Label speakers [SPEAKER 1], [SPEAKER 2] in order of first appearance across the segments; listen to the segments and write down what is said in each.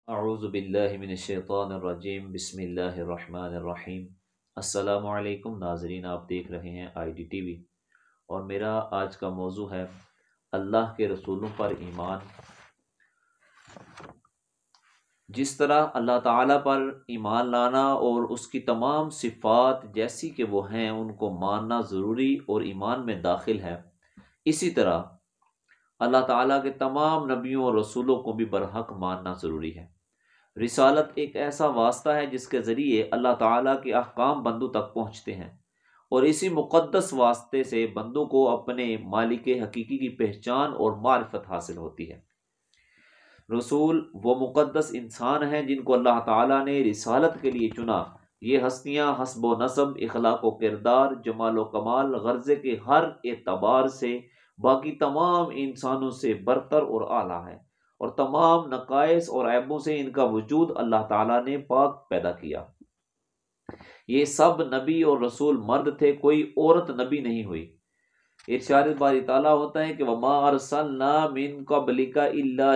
[SPEAKER 1] اعوذ باللہ من الشیطان الرجیم، بسم اللہ الرحمن الرحیم۔ السلام علیکم ناظرین، آپ دیکھ رہے ہیں آئی ڈی ٹی وی، اور میرا آج کا موضوع ہے اللہ کے رسولوں پر ایمان۔ جس طرح اللہ تعالیٰ پر ایمان لانا اور اس کی تمام صفات جیسی کہ وہ ہیں ان کو ماننا ضروری اور ایمان میں داخل ہے، اسی طرح اللہ تعالیٰ کے تمام نبیوں اور رسولوں کو بھی برحق ماننا ضروری ہے۔ رسالت ایک ایسا واسطہ ہے جس کے ذریعے اللہ تعالیٰ کے احکام بندوں تک پہنچتے ہیں، اور اسی مقدس واسطے سے بندوں کو اپنے مالک حقیقی کی پہچان اور معرفت حاصل ہوتی ہے۔ رسول وہ مقدس انسان ہیں جن کو اللہ تعالیٰ نے رسالت کے لیے چنا۔ یہ ہستیاں حسب و نسب، اخلاق و کردار، جمال و کمال، غرضے کے ہر اعتبار سے باقی تمام انسانوں سے برتر اور اعلیٰ ہے، اور تمام نقائص اور عیبوں سے ان کا وجود اللہ تعالیٰ نے پاک پیدا کیا۔ یہ سب نبی اور رسول مرد تھے، کوئی عورت نبی نہیں ہوئی۔ ارشاد باری تعالیٰ ہوتا ہے کہ وَمَا أَرْسَلْنَا مِن قَبْلِكَ إِلَّا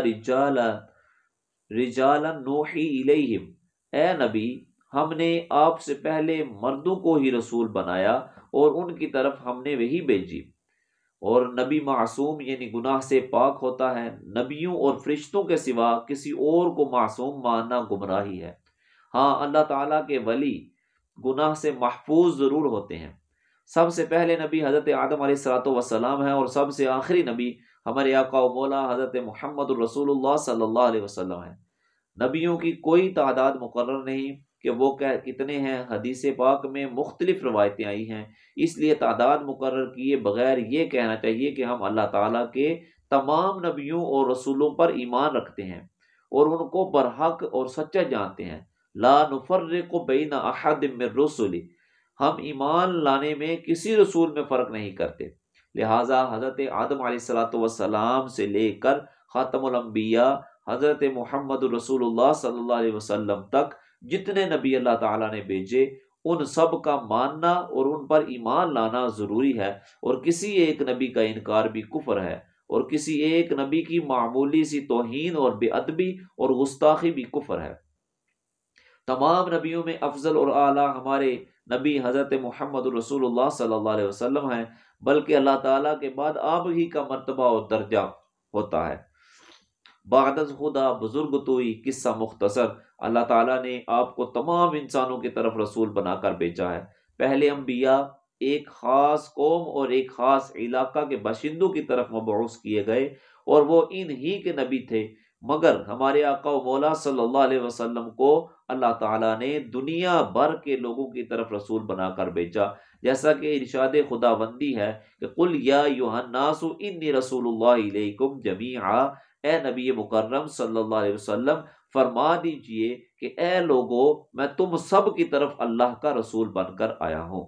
[SPEAKER 1] رِجَالًا نُوحِي إِلَيْهِمْ، اے نبی ہم نے آپ سے پہلے مردوں کو ہی رسول بنایا اور ان کی طرف ہم نے وحی بھیجی۔ اور نبی معصوم یعنی گناہ سے پاک ہوتا ہے۔ نبیوں اور فرشتوں کے سوا کسی اور کو معصوم ماننا گمراہی ہے۔ ہاں، اللہ تعالیٰ کے ولی گناہ سے محفوظ ضرور ہوتے ہیں۔ سب سے پہلے نبی حضرت آدم علیہ السلام ہیں، اور سب سے آخری نبی ہمارے آقا و مولا حضرت محمد الرسول اللہ صلی اللہ علیہ وسلم ہیں۔ نبیوں کی کوئی تعداد مقرر نہیں کہ وہ کتنے ہیں، حدیث پاک میں مختلف روایتیں آئی ہیں، اس لیے تعداد مقرر کیے بغیر یہ کہنا چاہیے کہ ہم اللہ تعالیٰ کے تمام نبیوں اور رسولوں پر ایمان رکھتے ہیں اور ان کو برحق اور سچا جانتے ہیں۔ لا نفرق بین احد من رسلی، ہم ایمان لانے میں کسی رسول میں فرق نہیں کرتے۔ لہٰذا حضرت آدم علیہ السلام سے لے کر خاتم الانبیاء حضرت محمد رسول اللہ صلی اللہ علیہ وسلم تک جتنے نبی اللہ تعالیٰ نے بھیجے ان سب کا ماننا اور ان پر ایمان لانا ضروری ہے، اور کسی ایک نبی کا انکار بھی کفر ہے، اور کسی ایک نبی کی معمولی سی توہین اور بے ادبی اور گستاخی بھی کفر ہے۔ تمام نبیوں میں افضل اور اعلیٰ ہمارے نبی حضرت محمد رسول اللہ صلی اللہ علیہ وسلم ہیں، بلکہ اللہ تعالیٰ کے بعد آپ ہی کا مرتبہ اور درجہ ہوتا ہے۔ بعد از خدا بزرگ توئی، قصہ مختصر، اللہ تعالیٰ نے آپ کو تمام انسانوں کی طرف رسول بنا کر بھیجا ہے۔ پہلے انبیاء ایک خاص قوم اور ایک خاص علاقہ کے باشندوں کی طرف مبعوث کیے گئے، اور وہ ان ہی کے نبی تھے، مگر ہمارے آقا و مولا صلی اللہ علیہ وسلم کو اللہ تعالیٰ نے دنیا بھر کے لوگوں کی طرف رسول بنا کر بھیجا، جیسا کہ ارشاد خداوندی ہے کہ قل یا ایھا الناس انی رسول اللہ الیکم جمیعا، اے نبی مکرم صلی اللہ علیہ وسلم فرما دیجئے کہ اے لوگو میں تم سب کی طرف اللہ کا رسول بن کر آیا ہوں۔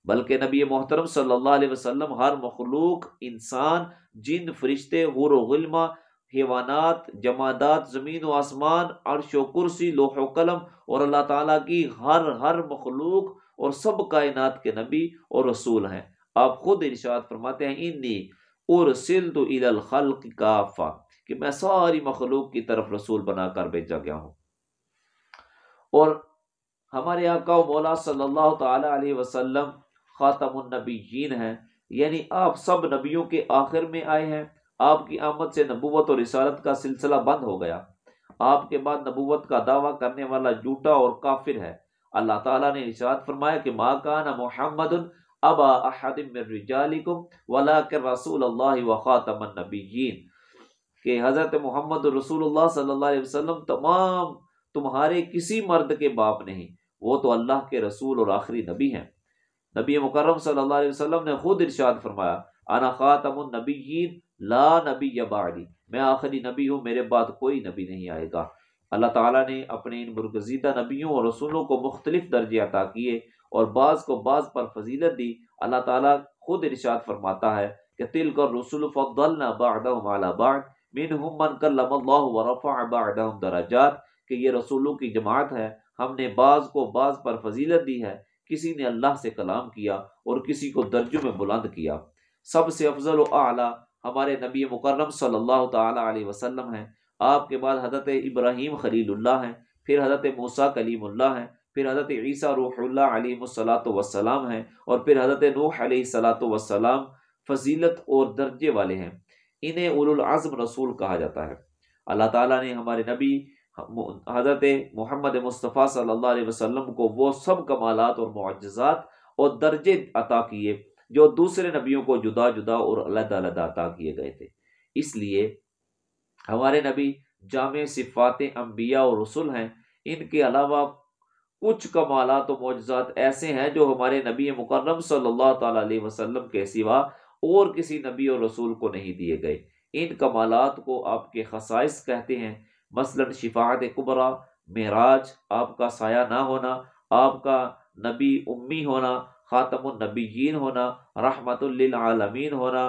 [SPEAKER 1] بلکہ نبی محترم صلی اللہ علیہ وسلم ہر مخلوق، انسان، جن، فرشتے، حور و غلمہ، حیوانات، جمادات، زمین و آسمان، عرش و کرسی، لوح و قلم، اور اللہ تعالیٰ کی ہر مخلوق اور سب کائنات کے نبی اور رسول ہیں۔ آپ خود ارشاد فرماتے ہیں انی ارسلت الی الخلق کافہ، کہ میں ساری مخلوق کی طرف رسول بنا کر بھیجا گیا ہوں۔ اور ہمارے آقا و مولا صلی اللہ تعالی علیہ وسلم خاتم النبیین ہیں، یعنی آپ سب نبیوں کے آخر میں آئے ہیں۔ آپ کی آمد سے نبوت اور رسالت کا سلسلہ بند ہو گیا۔ آپ کے بعد نبوت کا دعویٰ کرنے والا جھوٹا اور کافر ہے۔ اللہ تعالیٰ نے ارشاد فرمایا کہ ما کان محمد ابا احد من رجالکم ولکن رسول اللہ وخاتم النبیین، کہ حضرت محمد رسول اللہ صلی اللہ علیہ وسلم تمہارے کسی مرد کے باپ نہیں، وہ تو اللہ کے رسول اور آخری نبی ہیں۔ نبی مکرم صلی اللہ علیہ وسلم نے خود ارشاد فرمایا انا خاتم النبیین لا نبی بعدی، میں آخری نبی ہوں، میرے بعد کوئی نبی نہیں آئے گا۔ اللہ تعالیٰ نے اپنے ان برگزیدہ نبیوں اور رسولوں کو مختلف درجے عطا کیے اور بعض کو بعض پر فضیلت دی۔ اللہ تعالیٰ خود ارشاد فرماتا ہے کہ تلک الرسل فضلنا بعضهم علی بعض منہم من کلم اللہ ورفع بعضهم درجات، کہ یہ رسولوں کی جماعت ہے، ہم نے بعض کو بعض پر فضیلت دی ہے، کسی نے اللہ سے کلام کیا اور کسی کو درجوں میں بلند کیا۔ سب سے افضل و اعلیٰ ہمارے نبی مکرم صلی اللہ تعالی علیہ وسلم ہیں۔ آپ کے بعد حضرت ابراہیم خلیل اللہ ہیں، پھر حضرت موسیٰ کلیم اللہ ہیں، پھر حضرت عیسیٰ روح اللہ علیہ الصلاۃ والسلام ہیں، اور پھر حضرت نوح علیہ الصلاۃ والسلام فضیلت اور درجے والے ہیں۔ انہیں اولو العزم رسول کہا جاتا ہے۔ اللہ تعالیٰ نے ہمارے نبی حضرت محمد مصطفیٰ صلی اللہ علیہ وسلم کو وہ سب کمالات اور معجزات اور درجے عطا کیے جو دوسرے نبیوں کو جدا جدا اور علیحدہ علیحدہ عطا کیے گئے تھے۔ اس لیے ہمارے نبی جامع صفات انبیاء اور رسول ہیں۔ ان کے علاوہ کچھ کمالات و معجزات ایسے ہیں جو ہمارے نبی مکرم صلی اللہ تعالی علیہ وسلم کے سوا اور کسی نبی اور رسول کو نہیں دیے گئے۔ ان کمالات کو آپ کے خصائص کہتے ہیں، مثلا شفاعت کبریٰ، معراج، آپ کا سایہ نہ ہونا، آپ کا نبی امی ہونا، خاتم النبیین ہونا، رحمت للعالمین ہونا،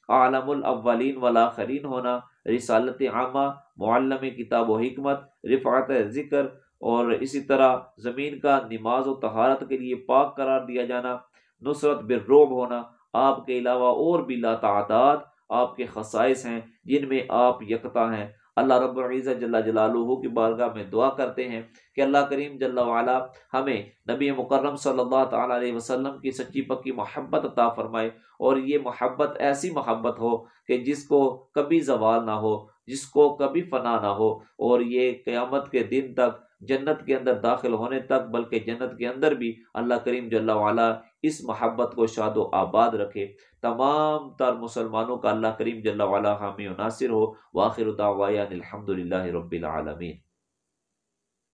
[SPEAKER 1] عالم الاولین والآخرین ہونا، رسالت عامہ، معلم کتاب و حکمت، رفعت ذکر، اور اسی طرح زمین کا نماز و طہارت کے لیے پاک قرار دیا جانا، نصرت بالرعب ہونا۔ آپ کے علاوہ اور بھی لا تعداد آپ کے خصائص ہیں جن میں آپ یکتا ہیں۔ اللہ رب العزت جل جلالہ کی بارگاہ میں دعا کرتے ہیں کہ اللہ کریم جل وعلا ہمیں نبی مکرم صلی اللہ تعالی علیہ وسلم کی سچی پکی محبت عطا فرمائے، اور یہ محبت ایسی محبت ہو کہ جس کو کبھی زوال نہ ہو، جس کو کبھی فنا نہ ہو، اور یہ قیامت کے دن تک، جنت کے اندر داخل ہونے تک، بلکہ جنت کے اندر بھی اللہ کریم جل وعلا اس محبت کو شاد و آباد رکھے۔ تمام تر مسلمانوں کا اللہ کریم جل وعلا حامی و ناصر ہو۔ وآخر دعوانا الحمد للہ رب العالمین۔